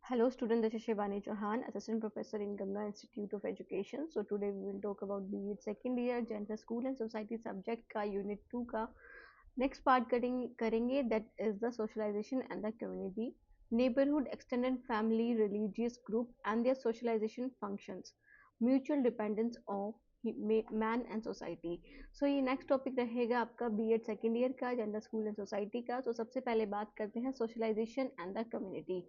Hello student, this is Shivani Chauhan, Assistant Professor in Ganga Institute of Education. So today we will talk about B.Ed second year Gender School and Society subject का Unit 2 का next part करेंगे that is the socialization and the community, neighborhood, extended family, religious group and their socialization functions, mutual dependence of man and society. So ये next topic रहेगा आपका B.Ed second year का gender school and society का। तो सबसे पहले बात करते हैं socialisation and the community.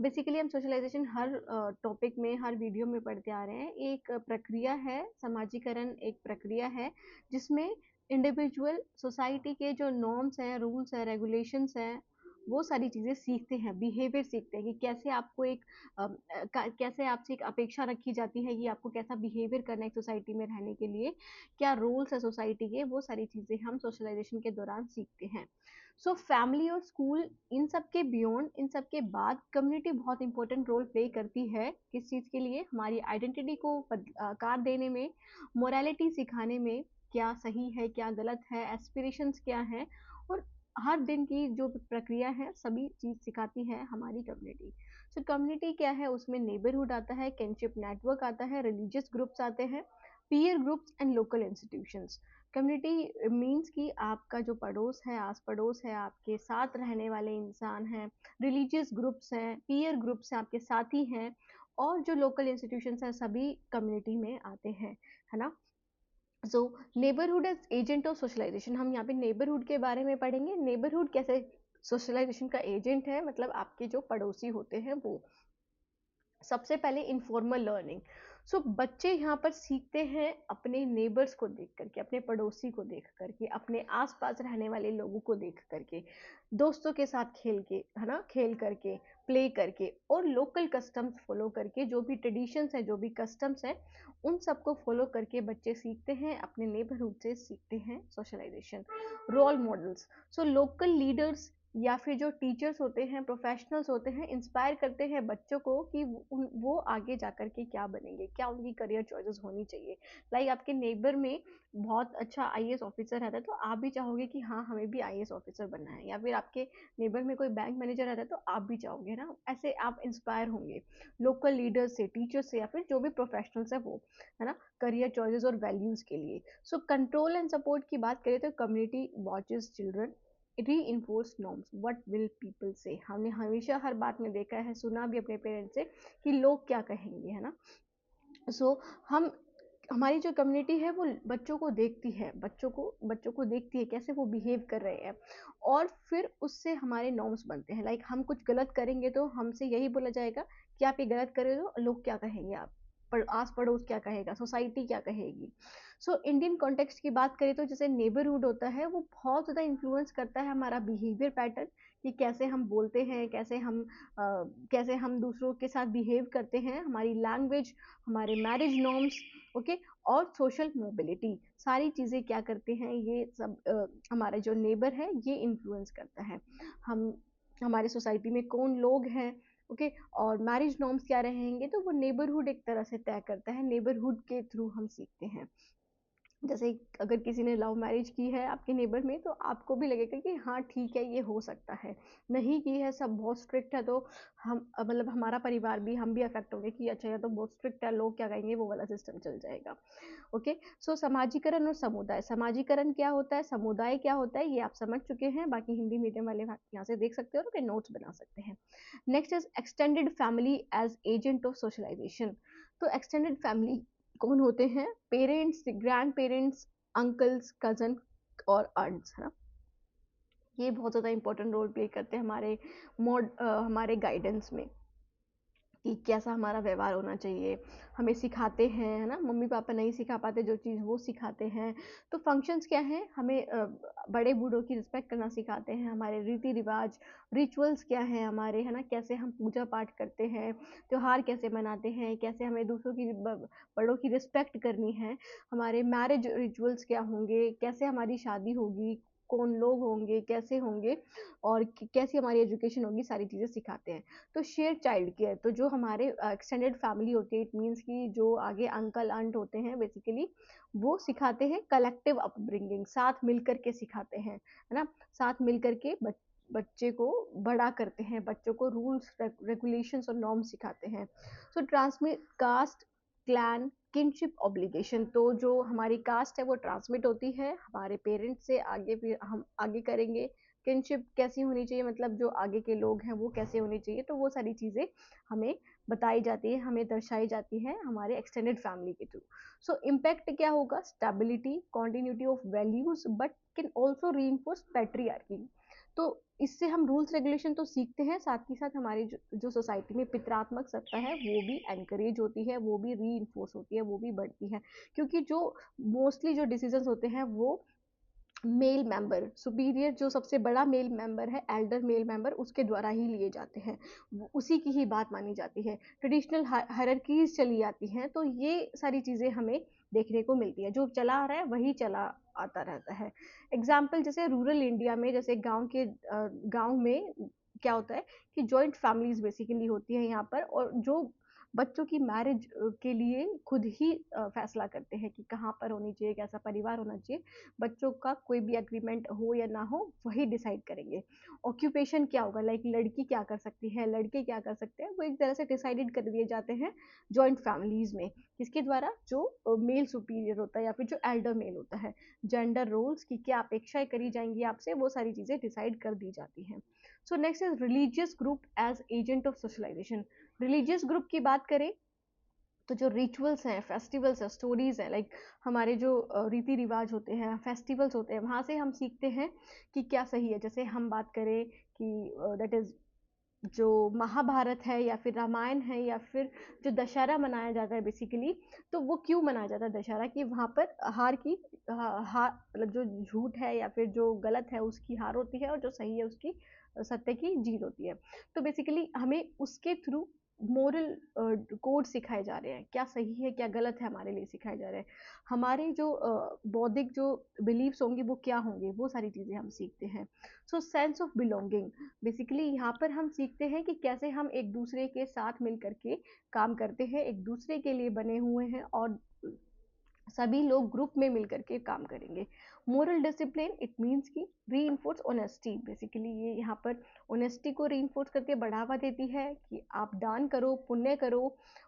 Basically हम सोशलाइजेशन हर टॉपिक में हर वीडियो में पढ़ते आ रहे हैं। एक प्रक्रिया है, समाजीकरण एक प्रक्रिया है जिसमें इंडिविजुअल सोसाइटी के जो नॉर्म्स हैं, रूल्स हैं, रेगुलेशंस हैं, वो सारी चीज़ें सीखते हैं, बिहेवियर सीखते हैं कि कैसे आपको कैसे आपसे एक अपेक्षा रखी जाती है कि आपको कैसा बिहेवियर करना है एक सोसाइटी में रहने के लिए, क्या रोल्स है सोसाइटी के, वो सारी चीज़ें हम सोशलाइजेशन के दौरान सीखते हैं। सो फैमिली और स्कूल इन सब के बियॉन्ड, इन सब के बाद कम्युनिटी बहुत इंपॉर्टेंट रोल प्ले करती है। किस चीज़ के लिए? हमारी आइडेंटिटी को आकार देने में, मोरालिटी सिखाने में, क्या सही है क्या गलत है, एस्पिरेशंस क्या है, और हर दिन की जो प्रक्रिया है सभी चीज़ सिखाती है हमारी कम्युनिटी। सो कम्युनिटी क्या है? उसमें नेबरहुड आता है, किनशिप नेटवर्क आता है, रिलीजियस ग्रुप्स आते हैं, peer groups and local institutions. Community means कि आपका जो पड़ोस है, आस पड़ोस है, आपके साथ रहने वाले इंसान हैं, रिलीजियस ग्रुप्स हैं, पीयर ग्रुप्स हैं, आपके साथी हैं, और जो लोकल इंस्टीट्यूशंस हैं सभी कम्युनिटी में आते हैं, है ना। So neighbourhood as agent of socialisation, हम यहाँ पे नेबरहुड के बारे में पढ़ेंगे। नेबरहुड कैसे सोशलाइजेशन का एजेंट है, मतलब आपके जो पड़ोसी होते हैं वो। सबसे पहले इनफॉर्मल लर्निंग। सो बच्चे यहाँ पर सीखते हैं अपने नेबर्स को देख करके, अपने पड़ोसी को देख करके, अपने आसपास रहने वाले लोगों को देख करके, दोस्तों के साथ खेल के, है ना, खेल करके, प्ले करके, और लोकल कस्टम्स फॉलो करके, जो भी ट्रेडिशंस हैं, जो भी कस्टम्स हैं, उन सबको फॉलो करके बच्चे सीखते हैं, अपने नेबरहुड से सीखते हैं socialisation. Role models. So local leaders या फिर जो टीचर्स होते हैं, प्रोफेशनल्स होते हैं, इंस्पायर करते हैं बच्चों को कि वो आगे जा कर के क्या बनेंगे, क्या उनकी करियर चॉइसेस होनी चाहिए। लाइक आपके नेबर में बहुत अच्छा आईएएस ऑफिसर रहता है तो आप भी चाहोगे कि हाँ हमें भी आईएएस ऑफिसर बनना है, या फिर आपके नेबर में कोई बैंक मैनेजर रहता है तो आप भी चाहोगे ना, ऐसे आप इंस्पायर होंगे लोकल लीडर्स से, टीचर्स से, या फिर जो भी प्रोफेशनल्स है वो, है ना, करियर चॉइसेस और वैल्यूज के लिए। सो कंट्रोल एंड सपोर्ट की बात करें तो community watches children, reinforce norms, what will people से। हमने हमेशा हर बात में देखा है, सुना भी अपने पेरेंट्स से कि लोग क्या कहेंगे, है ना। सो हम हमारी जो कम्युनिटी है वो बच्चों को देखती है, बच्चों को देखती है कैसे वो बिहेव कर रहे हैं, और फिर उससे हमारे नॉर्म्स बनते हैं। लाइक हम कुछ गलत करेंगे तो हमसे यही बोला जाएगा कि आप ये गलत कर रहे हो, लोग क्या कहेंगे, आप आस पड़ोस क्या कहेगा, सोसाइटी क्या कहेगी। सो इंडियन कॉन्टेक्स्ट की बात करें तो जैसे नेबरहुड होता है वो बहुत ज़्यादा इन्फ्लुएंस करता है हमारा बिहेवियर पैटर्न, कि कैसे हम बोलते हैं, कैसे हम दूसरों के साथ बिहेव करते हैं, हमारी लैंग्वेज, हमारे मैरिज नॉर्म्स, ओके, और सोशल मोबिलिटी, सारी चीज़ें क्या करते हैं, ये सब हमारे जो नेबर है ये इन्फ्लुएंस करता है। हम हमारे सोसाइटी में कौन लोग हैं, ओके, और मैरिज नॉर्म्स क्या रहेंगे, तो वो नेबरहुड एक तरह से तय करता है, नेबरहुड के थ्रू हम सीखते हैं। जैसे अगर किसी ने लव मैरिज की है आपके नेबर में तो आपको भी लगेगा कि हाँ ठीक है ये हो सकता है, नहीं की है, सब बहुत स्ट्रिक्ट है, तो हम मतलब हमारा परिवार भी, हम भी अफेक्ट होंगे कि अच्छा ये तो बहुत स्ट्रिक्ट है, लोग क्या कहेंगे, वो वाला सिस्टम चल जाएगा। ओके। सो समाजीकरण और समुदाय। समाजीकरण क्या होता है, समुदाय क्या होता है, ये आप समझ चुके हैं, बाकी हिंदी मीडियम वाले यहाँ से देख सकते हो और अपने नोट्स बना सकते हैं। Next is extended family as agent of socialisation. तो एक्सटेंडेड फैमिली कौन होते हैं? Parents, grandparents, uncles, cousin और आंट्स, है ना। ये बहुत ज़्यादा इंपॉर्टेंट रोल प्ले करते हैं हमारे गाइडेंस में, कि कैसा हमारा व्यवहार होना चाहिए, हमें सिखाते हैं, है ना। मम्मी पापा नहीं सिखा पाते जो चीज़, वो सिखाते हैं। तो फंक्शंस क्या हैं, हमें बड़े बूढ़ों की रिस्पेक्ट करना सिखाते हैं, हमारे रीति रिवाज, रिचुअल्स क्या हैं हमारे, है ना, कैसे हम पूजा पाठ करते हैं, त्योहार कैसे मनाते हैं, कैसे हमें दूसरों की बड़ों की रिस्पेक्ट करनी है, हमारे मैरिज रिचुअल्स क्या होंगे, कैसे हमारी शादी होगी, कौन लोग होंगे, कैसे होंगे, और कैसी हमारी एजुकेशन होगी, सारी चीज़ें सिखाते हैं। तो शेयर चाइल्ड केयर, तो जो हमारे एक्सटेंडेड फैमिली होती है, इट मीन्स कि जो आगे अंकल आंट होते हैं बेसिकली, वो सिखाते हैं कलेक्टिव अपब्रिंगिंग, साथ मिलकर के सिखाते हैं, है ना, साथ मिलकर के बच्चे को बड़ा करते हैं, बच्चों को रूल्स रेगुलेशंस और नॉर्म्स सिखाते हैं। So transmit caste, clan, kinship obligation, तो जो हमारी कास्ट है वो ट्रांसमिट होती है हमारे पेरेंट्स से आगे, फिर हम आगे करेंगे। किनशिप कैसी होनी चाहिए, मतलब जो आगे के लोग हैं वो कैसे होने चाहिए, तो वो सारी चीज़ें हमें बताई जाती है, हमें दर्शाई जाती है हमारे एक्सटेंडेड फैमिली के थ्रू। सो इम्पैक्ट क्या होगा, stability, continuity of values, but can also reinforce patriarchy. तो इससे हम रूल्स रेगुलेशन तो सीखते हैं, साथ ही साथ हमारी जो सोसाइटी में पितरात्मक सत्ता है वो भी एनकरेज होती है, वो भी री इन्फोर्स होती है, वो भी बढ़ती है। क्योंकि जो मोस्टली जो डिसीजंस होते हैं वो मेल मेंबर, सुपीरियर जो सबसे बड़ा मेल मेंबर है, एल्डर मेल मेंबर, उसके द्वारा ही लिए जाते हैं, उसी की ही बात मानी जाती है। ट्रेडिशनल हायरार्कीज चली आती हैं, तो ये सारी चीज़ें हमें देखने को मिलती है, जो चला आ रहा है वही चला आता रहता है। एग्जाम्पल जैसे रूरल इंडिया में, जैसे गांव में क्या होता है कि जॉइंट फैमिलीज बेसिकली होती है यहाँ पर, और जो बच्चों की मैरिज के लिए खुद ही फैसला करते हैं कि कहाँ पर होनी चाहिए, कैसा परिवार होना चाहिए। बच्चों का कोई भी एग्रीमेंट हो या ना हो, वही डिसाइड करेंगे। ऑक्यूपेशन क्या होगा, लाइक लड़की क्या कर सकती है, लड़के क्या कर सकते हैं, वो एक तरह से डिसाइडेड कर दिए जाते हैं जॉइंट फैमिलीज में, किसके द्वारा, जो मेल सुपीरियर होता है या फिर जो एल्डर मेल होता है। जेंडर रोल्स की क्या अपेक्षाएं करी जाएंगी आपसे, वो सारी चीजें डिसाइड कर दी जाती हैं। So next is religious group as agent of socialisation. Religious group की बात करें तो जो रिचुअल्स हैं, फेस्टिवल्स हैं, स्टोरीज हैं, लाइक हमारे जो रीति रिवाज होते हैं, फेस्टिवल्स होते हैं, वहाँ से हम सीखते हैं कि क्या सही है। जैसे हम बात करें कि दैट इज जो महाभारत है या फिर रामायण है या फिर जो दशहरा मनाया जाता है बेसिकली, तो वो क्यों मनाया जाता है दशहरा, कि वहाँ पर हार मतलब जो झूठ है या फिर जो गलत है उसकी हार होती है, और जो सही है उसकी सत्य की जीत होती है। तो बेसिकली हमें उसके थ्रू मोरल कोड सिखाए जा रहे हैं, क्या सही है क्या गलत है हमारे लिए सिखाए जा रहे हैं। हमारे जो बौद्धिक जो बिलीव्स होंगे वो क्या होंगे, वो सारी चीज़ें हम सीखते हैं। सो सेंस ऑफ बिलोंगिंग, बेसिकली यहाँ पर हम सीखते हैं कि कैसे हम एक दूसरे के साथ मिल करके काम करते हैं, एक दूसरे के लिए बने हुए हैं, और सभी लोग ग्रुप में मिल करके काम करेंगे। मोरल डिसिप्लिन, इट मीन्स कि री इन्फोर्स ऑनेस्टी, बेसिकली ये यहाँ पर ऑनेस्टी को री इन्फोर्स करके बढ़ावा देती है कि आप दान करो, पुण्य करो,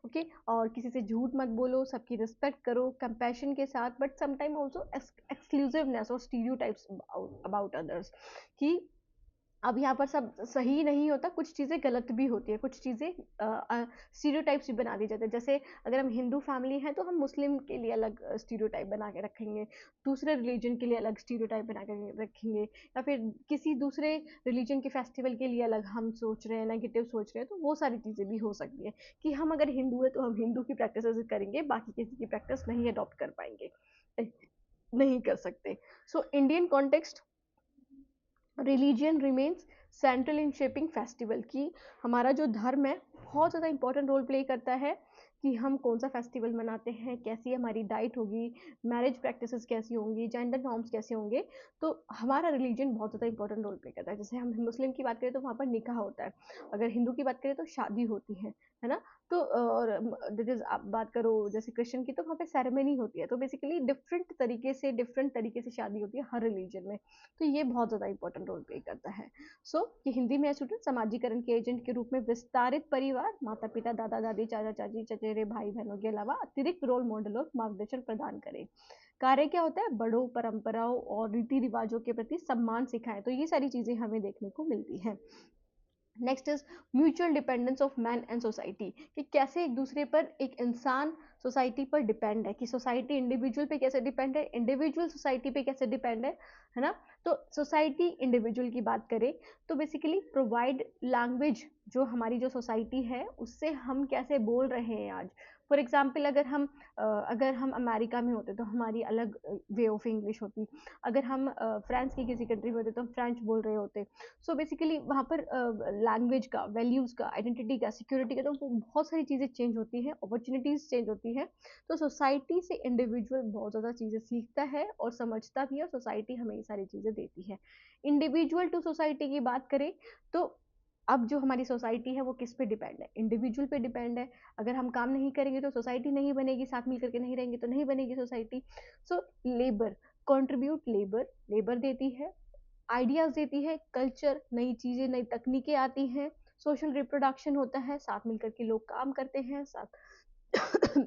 ओके, और किसी से झूठ मत बोलो, सबकी रिस्पेक्ट करो कंपैशन के साथ, बट समटाइम ऑल्सो एक्सक्लूसिवनेस और स्टीरियोटाइप्स अबाउट अदर्स, कि अब यहाँ पर सब सही नहीं होता, कुछ चीज़ें गलत भी होती है, कुछ चीज़ें स्टीरियोटाइप्स भी बना दी जाती है। जैसे अगर हम हिंदू फैमिली हैं तो हम मुस्लिम के लिए अलग स्टीरियोटाइप बना के रखेंगे, दूसरे रिलीजन के लिए अलग स्टीरियोटाइप बना के रखेंगे, या फिर किसी दूसरे रिलीजन के फेस्टिवल के लिए अलग हम सोच रहे हैं, नेगेटिव सोच रहे हैं, तो वो सारी चीज़ें भी हो सकती है कि हम अगर हिंदू है तो हम हिंदू की प्रैक्टिस करेंगे, बाकी किसी की प्रैक्टिस नहीं अडॉप्ट कर पाएंगे, नहीं कर सकते। So Indian context, religion remains central in shaping festival, की हमारा जो धर्म है बहुत ज़्यादा इंपॉर्टेंट रोल प्ले करता है कि हम कौन सा फेस्टिवल मनाते हैं, कैसी हमारी डाइट होगी, मैरिज प्रैक्टिसेस कैसी होंगी, जेंडर नॉर्म्स कैसे होंगे। तो हमारा रिलीजन बहुत ज़्यादा इंपॉर्टेंट रोल प्ले करता है। जैसे हम मुस्लिम की बात करें तो वहाँ पर निकाह होता है, अगर हिंदू की बात करें तो शादी होती है ना। तो और दिस इज आप बात करो जैसे क्रिश्चियन की, तो वहाँ पे सेरेमनी होती है। तो बेसिकली डिफरेंट तरीके से शादी होती है हर रिलीजन में, तो ये बहुत ज़्यादा इंपॉर्टेंट रोल प्ले करता है। ये हिंदी में स्टूडेंट समाजीकरण के एजेंट के रूप में विस्तारित परिवार, माता पिता, दादा दादी, चाचा चाची, चचेरे भाई बहनों के अलावा अतिरिक्त रोल मॉडल और मार्गदर्शन प्रदान करें। कार्य क्या होता है, बड़ों, परंपराओं और रीति रिवाजों के प्रति सम्मान सिखाएं। तो ये सारी चीजें हमें देखने को मिलती हैं। Next is mutual dependence of man and society, कि कैसे एक दूसरे पर एक इंसान सोसाइटी पर डिपेंड है, कि सोसाइटी इंडिविजुअल पे कैसे डिपेंड है, इंडिविजुअल सोसाइटी पे कैसे डिपेंड है ना। तो सोसाइटी इंडिविजुअल की बात करें तो बेसिकली प्रोवाइड लैंग्वेज, जो हमारी जो सोसाइटी है उससे हम कैसे बोल रहे हैं आज। फॉर एग्जाम्पल अगर हम अमेरिका में होते तो हमारी अलग वे ऑफ इंग्लिश होती, अगर हम फ्रांस की किसी कंट्री में होते तो हम फ्रेंच बोल रहे होते। सो बेसिकली वहाँ पर लैंग्वेज का, वैल्यूज़ का, आइडेंटिटी का, सिक्योरिटी का, तो बहुत सारी चीज़ें चेंज होती हैं, अपॉर्चुनिटीज़ चेंज होती हैं। तो सोसाइटी से इंडिविजुअल बहुत ज़्यादा चीज़ें सीखता है और समझता भी है, और सोसाइटी हमें ये सारी चीज़ें देती है। इंडिविजुअल टू सोसाइटी की बात करें तो अब जो हमारी सोसाइटी है वो किस पे डिपेंड है, इंडिविजुअल पे डिपेंड है। अगर हम काम नहीं करेंगे तो सोसाइटी नहीं बनेगी, साथ मिल करके नहीं रहेंगे तो नहीं बनेगी society. So labour, contribute labour, labour देती है, आइडियाज देती है, कल्चर, नई चीजें, नई तकनीकें आती हैं, सोशल रिप्रोडक्शन होता है, साथ मिलकर के लोग काम करते हैं, साथ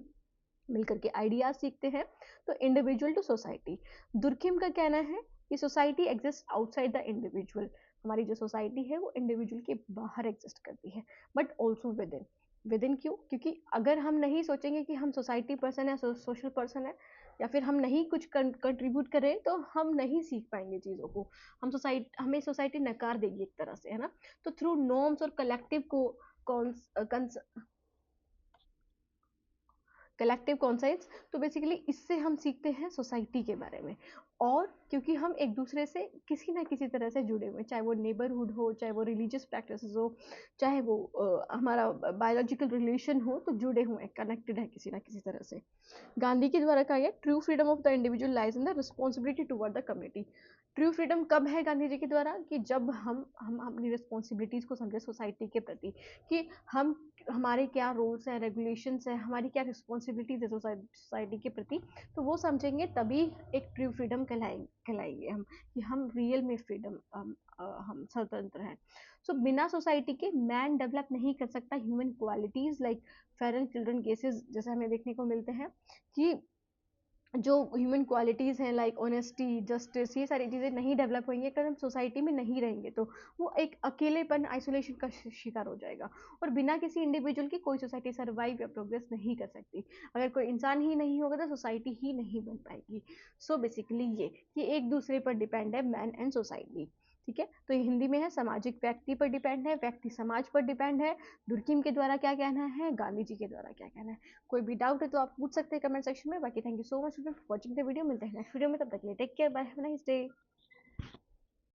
मिलकर के आइडियाज सीखते हैं। तो इंडिविजुअल टू सोसाइटी, दुर्खिम का कहना है कि society exist outside the individual, हमारी जो सोसाइटी है वो इंडिविजुअल के बाहर एग्जिस्ट करती है, but also with in. With in क्यों? क्योंकि अगर हम नहीं सोचेंगे कि हम सोसाइटी पर्सन है, सोशल पर्सन है, या फिर हम नहीं कुछ कंट्रीब्यूट करें, तो हम नहीं सीख पाएंगे चीज़ों को। हमें सोसाइटी नकार देगी एक तरह से, है ना। तो थ्रू नॉर्म्स और कलेक्टिव को कलेक्टिव कॉन्साइंस, तो बेसिकली इससे हम सीखते हैं सोसाइटी के बारे में। और क्योंकि हम एक दूसरे से किसी ना किसी तरह से जुड़े हुए हैं, चाहे वो नेबरहुड हो, चाहे वो रिलीजियस प्रैक्टिस हो, चाहे वो हमारा बायोलॉजिकल रिलेशन हो, तो जुड़े हुए हैं, कनेक्टेड है किसी ना किसी तरह से। गांधी के द्वारा कहा गया, true freedom of the individual lies in the responsibility toward the community. True freedom कब है गांधी जी के द्वारा? कि जब हम अपनी रिस्पॉन्सिबिलिटीज को समझे सोसाइटी के प्रति, कि हम हमारे क्या रूल्स हैं, रेगुलेशंस हैं, हमारी क्या रिस्पॉन्सिबिलिटीज है सोसाइटी के प्रति, तो वो समझेंगे, तभी एक ट्रू फ्रीडम कहलाएंगे हम, कि हम रियल में फ्रीडम, हम स्वतंत्र हैं। सो बिना सोसाइटी के मैन डेवलप नहीं कर सकता human qualities like Feral children cases जैसे हमें देखने को मिलते हैं, कि जो ह्यूमन क्वालिटीज़ हैं लाइक ऑनेस्टी, जस्टिस, ये सारी चीज़ें नहीं डेवलप होंगी अगर हम सोसाइटी में नहीं रहेंगे, तो वो एक अकेलेपन, आइसोलेशन का शिकार हो जाएगा। और बिना किसी इंडिविजुअल की कोई सोसाइटी सर्वाइव या प्रोग्रेस नहीं कर सकती। अगर कोई इंसान ही नहीं होगा तो सोसाइटी ही नहीं बन पाएगी। सो बेसिकली ये एक दूसरे पर डिपेंड है, मैन एंड सोसाइटी। ठीक है, तो ये हिंदी में है, सामाजिक व्यक्ति पर डिपेंड है, व्यक्ति समाज पर डिपेंड है। दुर्कीम के द्वारा क्या कहना है, गांधी जी के द्वारा क्या कहना है। कोई भी डाउट है तो आप पूछ सकते हैं कमेंट सेक्शन में। बाकी thank you so much for watching the video, मिलते हैं नेक्स्ट वीडियो में, तब तक के लिए take care, bye, have a nice day.